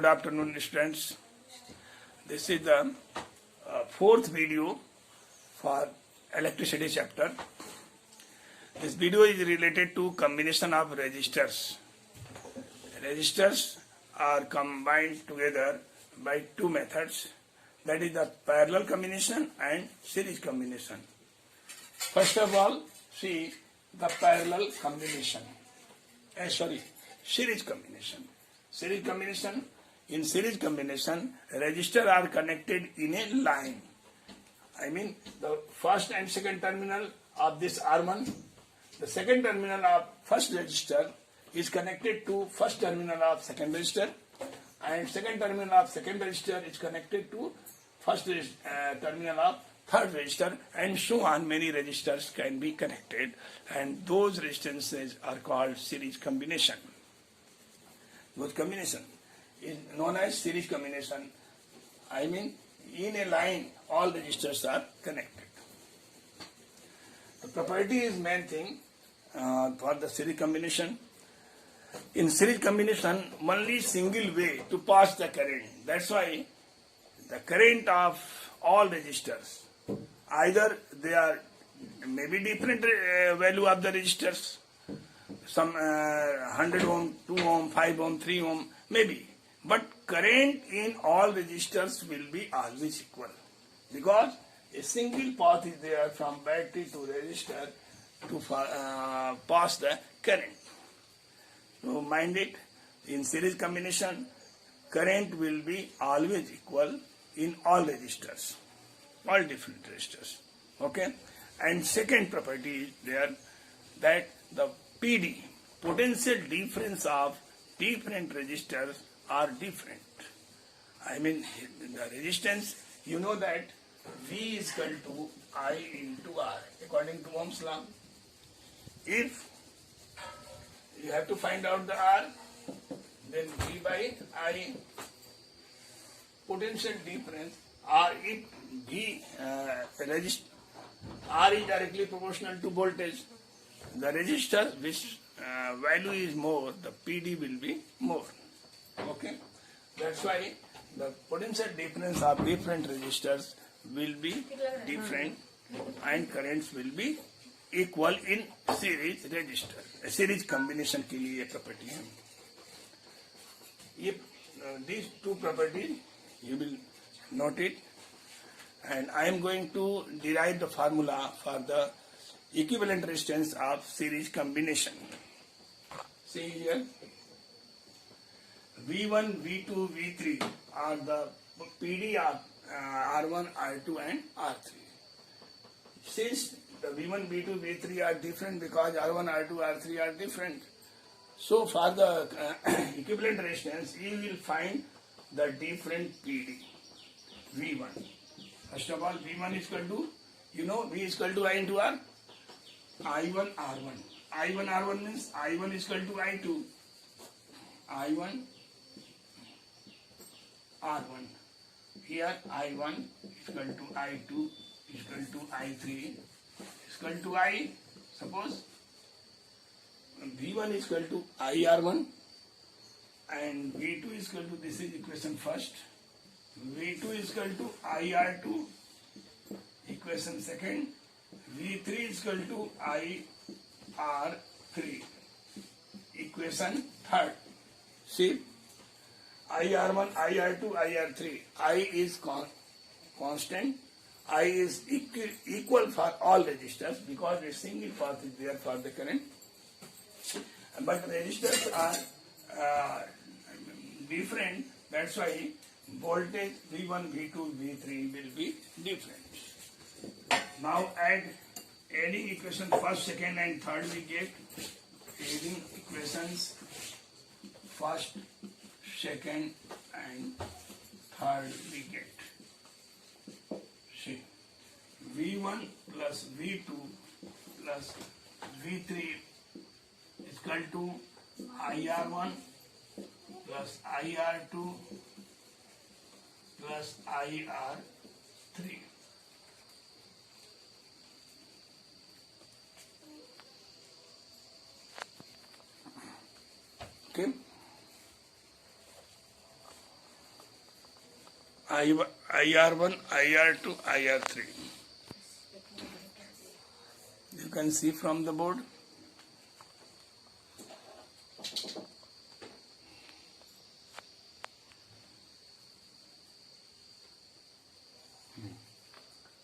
Good afternoon, students. This is the fourth video for electricity chapter. This video is related to combination of resistors. Resistors are combined together by two methods, that is the parallel combination and series combination. First of all, see the parallel combination. Series combination. Series combination. In series combination, resistors are connected in a line. I mean, the first and second terminal of this R1, the second terminal of first resistor is connected to first terminal of second resistor, and second terminal of second resistor is connected to first terminal of third resistor, and so on. Many resistors can be connected, and those resistances are called series combination. Those combination is known as series combination. I mean, in a line, all resistors are connected. The property is main thing for the series combination. In series combination, only single way to pass the current. That's why the current of all resistors, either they are maybe different value of the resistors, some 100 ohm, 2 ohm, 5 ohm, 3 ohm, maybe. But current in all resistors will be always equal, because a single path is there from battery to resistor to pass the current. So mind it, in series combination, current will be always equal in all resistors, all different resistors. Okay? And second property is there, that the PD, potential difference of different resistors, are different. I mean, the resistance, you know that V is equal to I into R, according to Ohm's law. If you have to find out the R, then V by I, potential difference, R, if V, R is directly proportional to voltage, the resistor which value is more, the PD will be more. Okay? That's why the potential difference of different resistors will be different and currents will be equal in series resistor. Series combination के लिए property है. If these two properties, you will note it, and I am going to derive the formula for the equivalent resistance of series combination. See here, V1, V2, V3 are the PD of R1, R2 and R3. Since the V1, V2, V3 are different because R1, R2, R3 are different, so for the equivalent resistance, you will find the different PD. V1. First of all, V1 is equal to, you know, V is equal to I into R. I1, R1. I1, R1 means I1 is equal to I2. I1, R1. Here I1 is equal to I2 is equal to I3 is equal to I. Suppose V1 is equal to IR1 and V2 is equal to, this is equation first, V2 is equal to IR2, equation second, V3 is equal to IR3, equation third. See, IR1, IR2, IR3, I is constant, I is equal for all resistors because a single path is there for the current. But resistors are different, that's why voltage V1, V2, V3 will be different. Now adding equation first, second and third we get, adding equations first, second and third we get. See, V1 plus V2 plus V3 is equal to IR1 plus IR2 plus IR3. Okay? IR1, IR2, IR3. You can see from the board.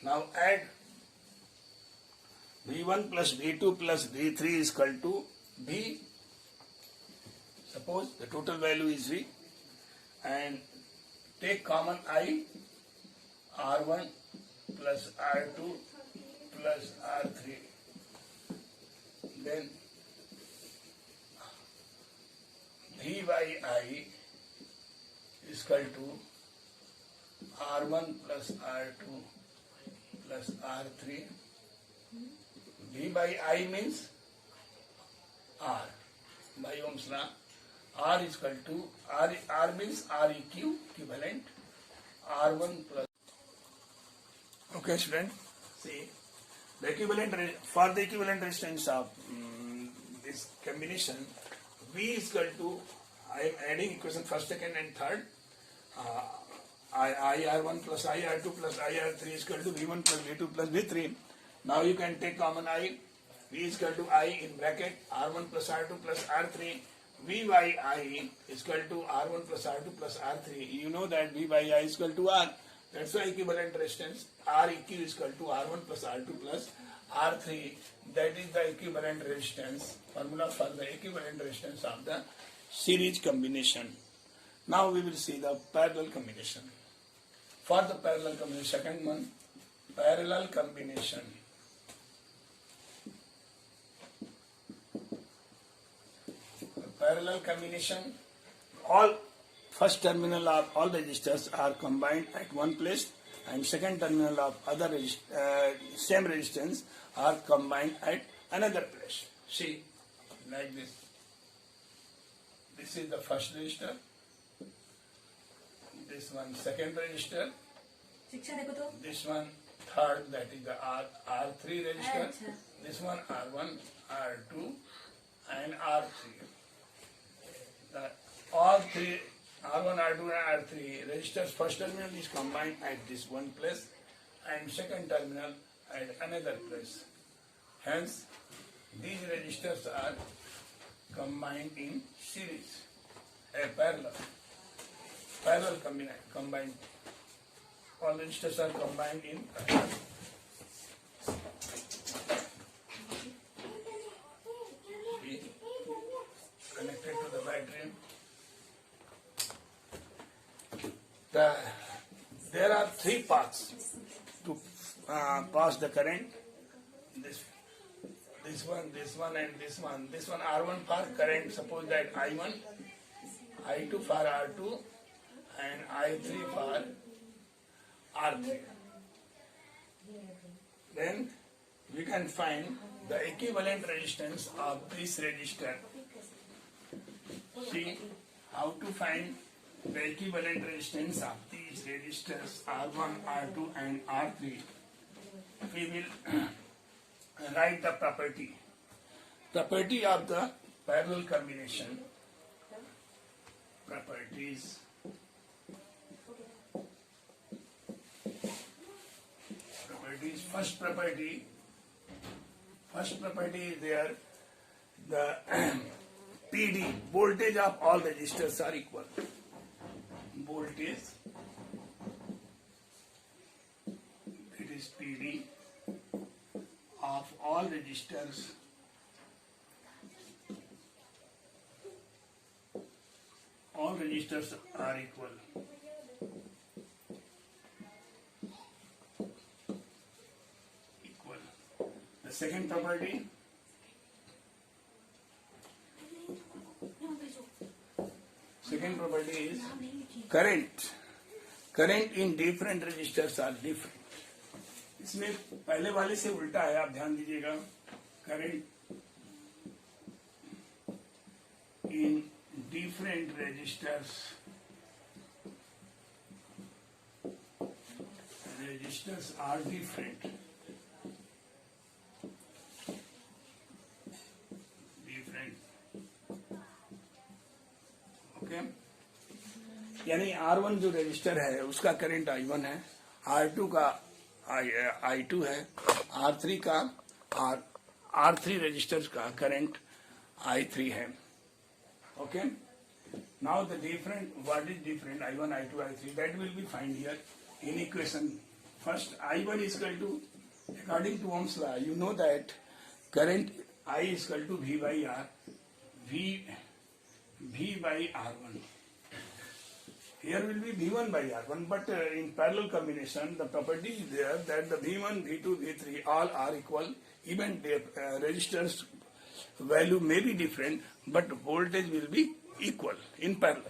Now add V1 plus V2 plus V3 is equal to V. Suppose the total value is V, and take common I, R1 plus R2 plus R3. Then V by I is equal to R1 plus R2 plus R3. V by I means R. By Ohm's law, R is equal to R means REQ, equivalent, R1 plus. Okay, student. See, the equivalent for the equivalent resistance of this combination, V is equal to, I am adding equation first, second, and third. IR1 plus IR2 plus IR3 is equal to V1 plus V2 plus V3. Now you can take common I. V is equal to I in bracket R1 plus R2 plus R3. V by I is equal to R1 plus R2 plus R3. You know that V by I is equal to R. That's why equivalent resistance Req is equal to R1 plus R2 plus R3. That is the equivalent resistance, formula for the equivalent resistance of the series combination. Now we will see the parallel combination. For the parallel combination, second one, parallel combination. Parallel combination, all first terminal of all resistors are combined at one place, and second terminal of other same resistance are combined at another place. See, like this. This is the first resistor. This one second resistor. This one third, that is the R3 resistor. This one R1, R2 and R3. All three R1, R2 and R3 resistors first terminal is combined at this one place and second terminal at another place. Hence, these resistors are combined in series, a parallel combined. All resistors are combined in parallel. Connected to the battery. There are three paths to pass the current. This one, and this one. This one R1 for current. Suppose that I1, I2 for R2, and I3 for R3. Then we can find the equivalent resistance of this resistor. See how to find the equivalent resistance of these resistors R1, R2 and R3. We will write the property of the parallel combination. Properties. First property is there. The PD, voltage of all resistors are equal. Voltage, it is PD of all resistors are equal. The second property, is current. Current in different resistors are different. इसमें पहले वाले से उल्टा है, आप ध्यान दीजिएगा. Current in different resistors are different. Okay. यानी R1 जो रजिस्टर है उसका करंट I1 है, R2 का I2 है, R3 का R3 रजिस्टर्स का करंट I3 है. Okay. Now the different, what is different I1, I2, I3, that will be find here in equation. First I1 is equal to, according to Ohm's law, you know that current I is equal to V by R, V by R1. Here will be V1 by R1, but in parallel combination, the property is there that the V1, V2, V3 all are equal. Even the resistors value may be different, but voltage will be equal in parallel.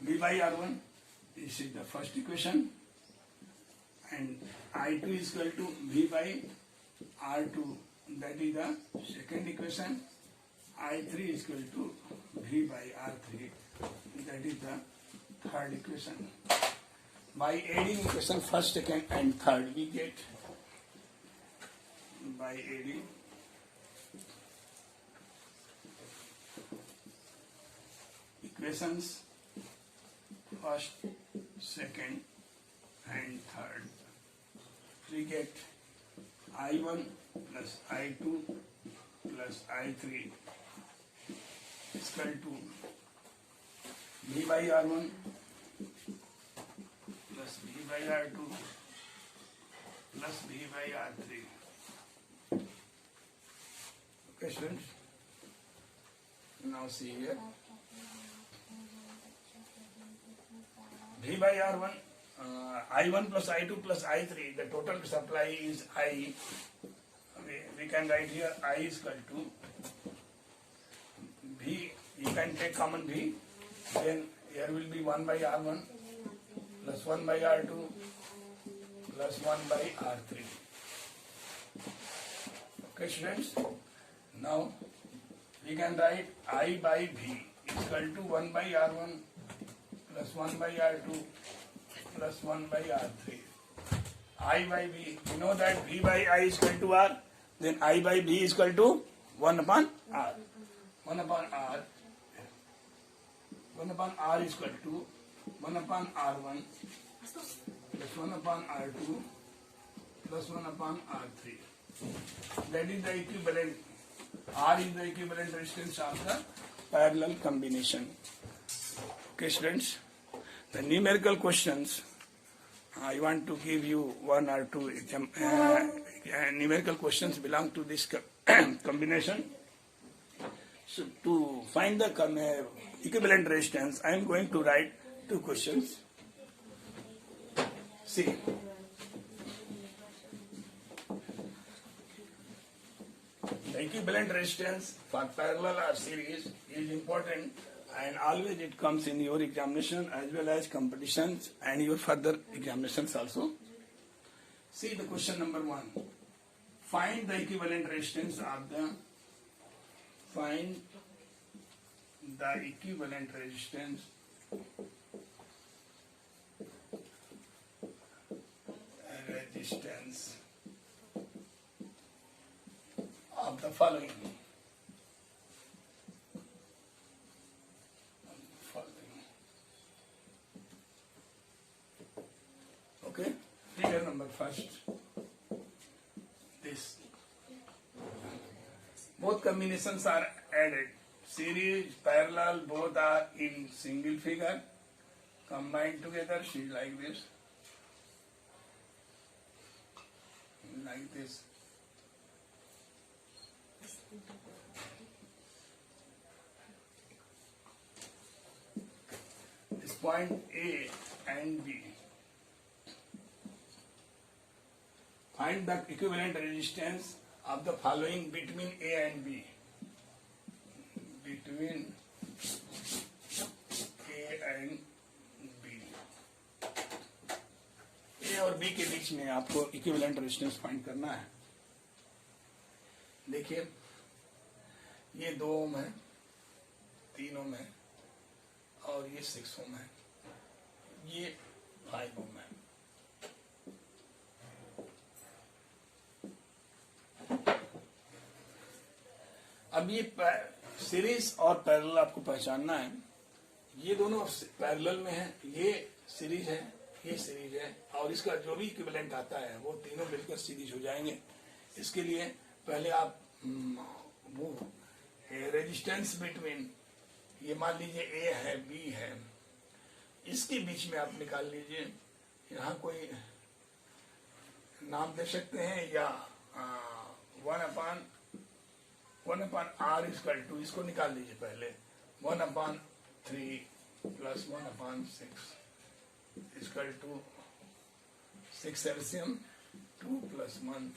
V by R1, this is the first equation, and I2 is equal to V by R2, that is the second equation. I3 is equal to V by R3, that is the third equation. By adding equation first, second and third, we get, by adding equations first, second and third, we get I1 plus I2 plus I3 is equal to V by R1 plus V by R2 plus V by R3. Okay, students? Now see here. V by R1, I1 plus I2 plus I3, the total supply is I. We can write here I is equal to V, you can take common V, then here will be 1 by R1 plus 1 by R2 plus 1 by R3. Okay, students? Now we can write I by V is equal to 1 by R1 plus 1 by R2 plus 1 by R3. I by V, you know that V by I is equal to R, then I by V is equal to 1 upon R. 1 upon R, 1 upon R is equal to 1 upon R1 plus 1 upon R2 plus 1 upon R3. That is the equivalent. R is the equivalent resistance of the parallel combination. Okay, students? The numerical questions, I want to give you one or two numerical questions belong to this combination. So to find the equivalent resistance, I am going to write two questions. See. The equivalent resistance for parallel or series is important, and always it comes in your examination as well as competitions and your further examinations also. See the question number 1. Find the equivalent resistance of the, find the equivalent resistance of the following. Okay, figure number first. This. Both combinations are added. Series, parallel, both are in single figure. Combined together, she like this. Like this. This point A and B. Find the equivalent resistance of the following between A and B. Between A and B. A और B के बीच में आपको equivalent resistance find करना है. देखिए, ये 2 ओम है, 3 ओम है और ये 6 ओम है, ये 5 ओम है. अब ये सीरीज और पैरेलल आपको पहचानना है. ये दोनों पैरेलल में है, ये सीरीज है, ये सीरीज है, और इसका जो भी इक्विवेलेंट आता है वो तीनों मिलकर सीरीज हो जाएंगे। इसके लिए पहले आप वो रेजिस्टेंस बिटवीन, ये मान लीजिए ए है, बी है, इसके बीच में आप निकाल लीजिए। यहाँ कोई नाम दे सकते हैं, या 1/r इक्वल टू, इसको निकाल लीजिए पहले, 1/3 plus 1/6 equal to 6 LCM 2 plus 1,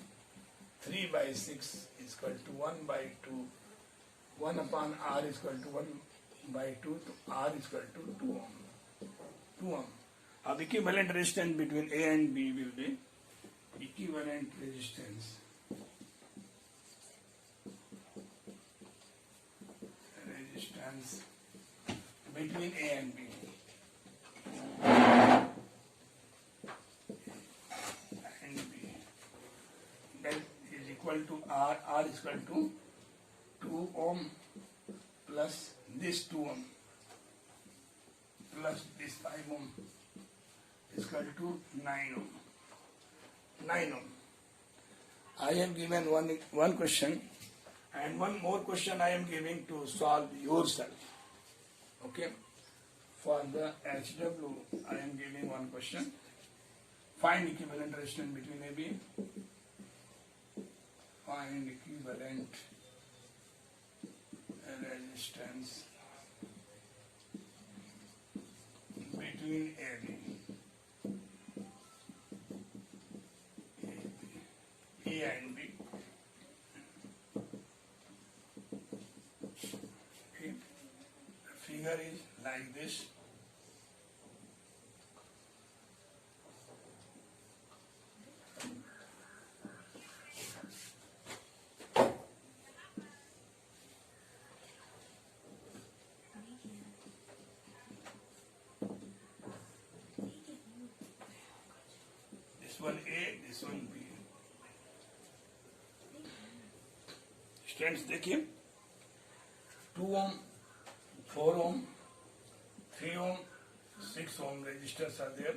3/6 equal to 1/2, 1/r equal to 1/2, तो r इक्वल टू 2 ohm. अब equivalent resistance between A and B will be equivalent resistance between A and B that is equal to R is equal to 2 ohm plus this 2 ohm plus this 5 ohm is equal to 9 ohm. 9 ohm. I have given one question, and one more question I am giving to solve yourself. Okay. For the HW, I am giving one question. Find equivalent resistance between AB. Find equivalent resistance between AB. A and B. Okay. The figure is like this. This one A, this one B. Students देखिए, 2 ohm, 4 ohm, 3 ohm, 6 ohm resistors are there.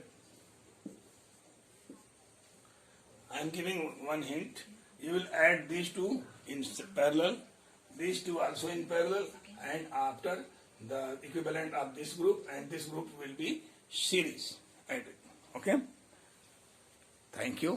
I am giving one hint. You will add these two in parallel, these two also in parallel, and after the equivalent of this group and this group will be series added. Okay? Thank you.